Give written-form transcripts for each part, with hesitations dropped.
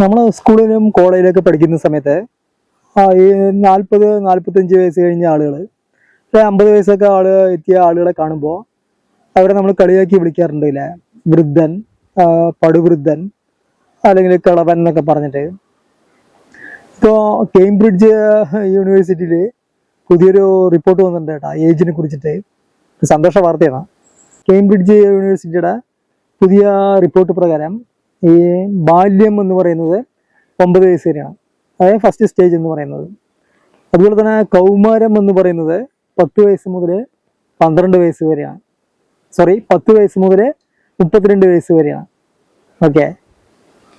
നമ്മൾ സ്കൂളിലും കോളേജിലൊക്കെ പഠിക്കുന്ന സമയത്ത് ഈ 40-45 വയസ്സ് കഴിഞ്ഞ ആളുകൾ 50 വയസ്സൊക്കെ എത്തിയ ആളുകളെ കാണുമ്പോൾ അവരെ നമ്മൾ കളിയാക്കി വിളിക്കാറുണ്ട് ഇല്ലേ, വൃദ്ധൻ, പടുവൃദ്ധൻ അല്ലെങ്കിൽ കളവൻ എന്നൊക്കെ പറഞ്ഞിട്ട്. ഇപ്പോൾ കേംബ്രിഡ്ജ് യൂണിവേഴ്സിറ്റിയിൽ പുതിയൊരു റിപ്പോർട്ട് വന്നിട്ടുണ്ട് കേട്ടോ ഏജിനെ കുറിച്ചിട്ട്. സന്തോഷ വാർത്തയാണ്. കേംബ്രിഡ്ജ് യൂണിവേഴ്സിറ്റിയുടെ പുതിയ റിപ്പോർട്ട് പ്രകാരം ഈ ബാല്യം എന്ന് പറയുന്നത് 9 വയസ്സ് വരെയാണ്, അതായത് ഫസ്റ്റ് സ്റ്റേജ് എന്ന് പറയുന്നത്. അതുപോലെ തന്നെ കൗമാരം എന്ന് പറയുന്നത് 10 വയസ്സ് മുതൽ 12 വയസ്സ് വരെയാണ്. 10 വയസ്സ് മുതൽ 32 വയസ്സ് വരെയാണ്. ഓക്കെ,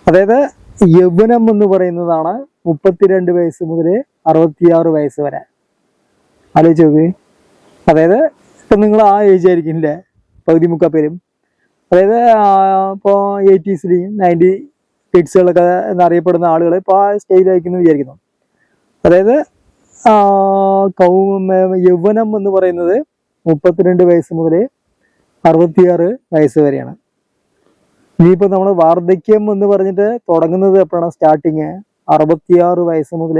അതായത് യൗവനം എന്ന് പറയുന്നതാണ് 32 വയസ്സ് മുതൽ 66 വയസ്സ് വരെ. ആലോചിച്ച് നോക്ക്. അതായത് ഇപ്പം നിങ്ങൾ ആ ഏജ് ആയിരിക്കില്ലേ പകുതി മുക്കാൽ പേരും. അതായത് ഇപ്പോൾ 80s 90 കിഡ്സുകളൊക്കെ എന്നറിയപ്പെടുന്ന ആളുകൾ ഇപ്പോൾ ആ സ്റ്റേജിലായിരിക്കുന്നു വിചാരിക്കുന്നു. അതായത് യൗവനം എന്ന് പറയുന്നത് 32 വയസ്സ് മുതൽ 66 വയസ്സ് വരെയാണ്. ഇനിയിപ്പോൾ നമ്മൾ വാർദ്ധക്യം എന്ന് പറഞ്ഞിട്ട് തുടങ്ങുന്നത് എപ്പോഴാണ്? സ്റ്റാർട്ടിങ് 66 വയസ്സ് മുതൽ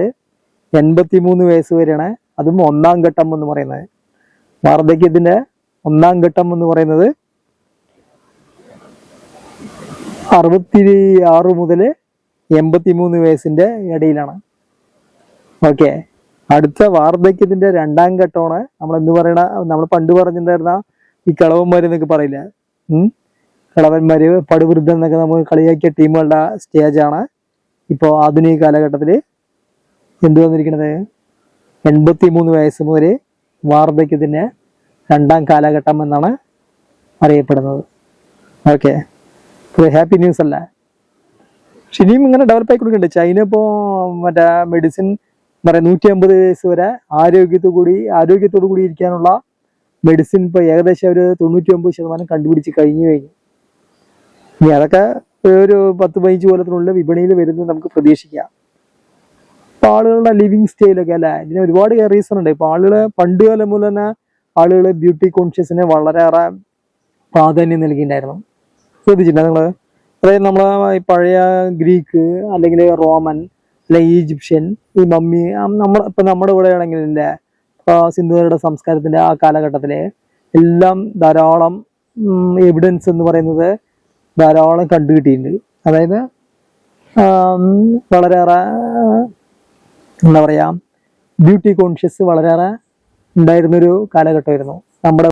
83 വയസ്സ് വരെയാണ്. അതും 1-ാം ഘട്ടം എന്ന് പറയുന്നത്. വാർദ്ധക്യത്തിന്റെ 1-ാം ഘട്ടം എന്ന് പറയുന്നത് 66 മുതൽ 83 വയസ്സിന്റെ ഇടയിലാണ്. ഓക്കെ, അടുത്ത വാർദ്ധക്യത്തിന്റെ 2-ാം ഘട്ടമാണ് നമ്മൾ പണ്ട് പറഞ്ഞിട്ടുണ്ടായിരുന്ന ഈ കളവന്മാരെന്നൊക്കെ പറയില്ല, കളവന്മാര്, പടുവൃദ്ധൻ എന്നൊക്കെ നമ്മൾ കളിയാക്കിയ ടീമുകളുടെ സ്റ്റേജാണ് ഇപ്പോൾ ആധുനിക കാലഘട്ടത്തിൽ എന്ത് വന്നിരിക്കുന്നത്? 83 വയസ്സ് മുതൽ വാർദ്ധക്യത്തിന്റെ 2-ാം കാലഘട്ടം എന്നാണ് അറിയപ്പെടുന്നത്. ഓക്കെ, ഹാപ്പി ന്യൂസ് അല്ലേ? പക്ഷെ ഇനിയും ഇങ്ങനെ ഡെവലപ്പ് ആയി കൊടുക്കുന്നുണ്ട്. ചൈന ഇപ്പോൾ മറ്റേ മെഡിസിൻ പറയാം 150 വയസ്സ് വരെ ആരോഗ്യത്തോടു കൂടി ഇരിക്കാനുള്ള മെഡിസിൻ ഇപ്പോൾ ഏകദേശം ഒരു 99% കണ്ടുപിടിച്ച് കഴിഞ്ഞു. ഇനി അതൊക്കെ ഒരു 10-15 കൊല്ലത്തിനുള്ളിൽ വിപണിയിൽ വരുന്നത് നമുക്ക് പ്രതീക്ഷിക്കാം. ഇപ്പൊ ആളുകളുടെ ലിവിങ് സ്റ്റൈലൊക്കെ അല്ലേ, ഇതിന് ഒരുപാട് റീസൺ ഉണ്ട്. ഇപ്പൊ പണ്ട് കാലം മുതൽ തന്നെ ആളുകൾ ബ്യൂട്ടി കോൺഷ്യസിന് വളരെയേറെ പ്രാധാന്യം നൽകിയിട്ടുണ്ടായിരുന്നു. ശ്രദ്ധിച്ചിട്ടുണ്ടോ നിങ്ങള്? അതായത് നമ്മളെ പഴയ ഗ്രീക്ക് അല്ലെങ്കിൽ റോമൻ അല്ലെങ്കിൽ ഈജിപ്ഷ്യൻ, ഈ മമ്മി, നമ്മുടെ ഇവിടെ ആണെങ്കിലില്ലേ സിന്ധുവരുടെ സംസ്കാരത്തിന്റെ ആ കാലഘട്ടത്തിലെ എല്ലാം ധാരാളം എവിഡൻസ് എന്ന് പറയുന്നത് ധാരാളം കണ്ടുകിട്ടിയിട്ടുണ്ട്. അതായത് വളരെയേറെ എന്താ പറയാ, ബ്യൂട്ടി കോൺഷ്യസ് വളരെയേറെ ഉണ്ടായിരുന്നൊരു കാലഘട്ടമായിരുന്നു നമ്മുടെ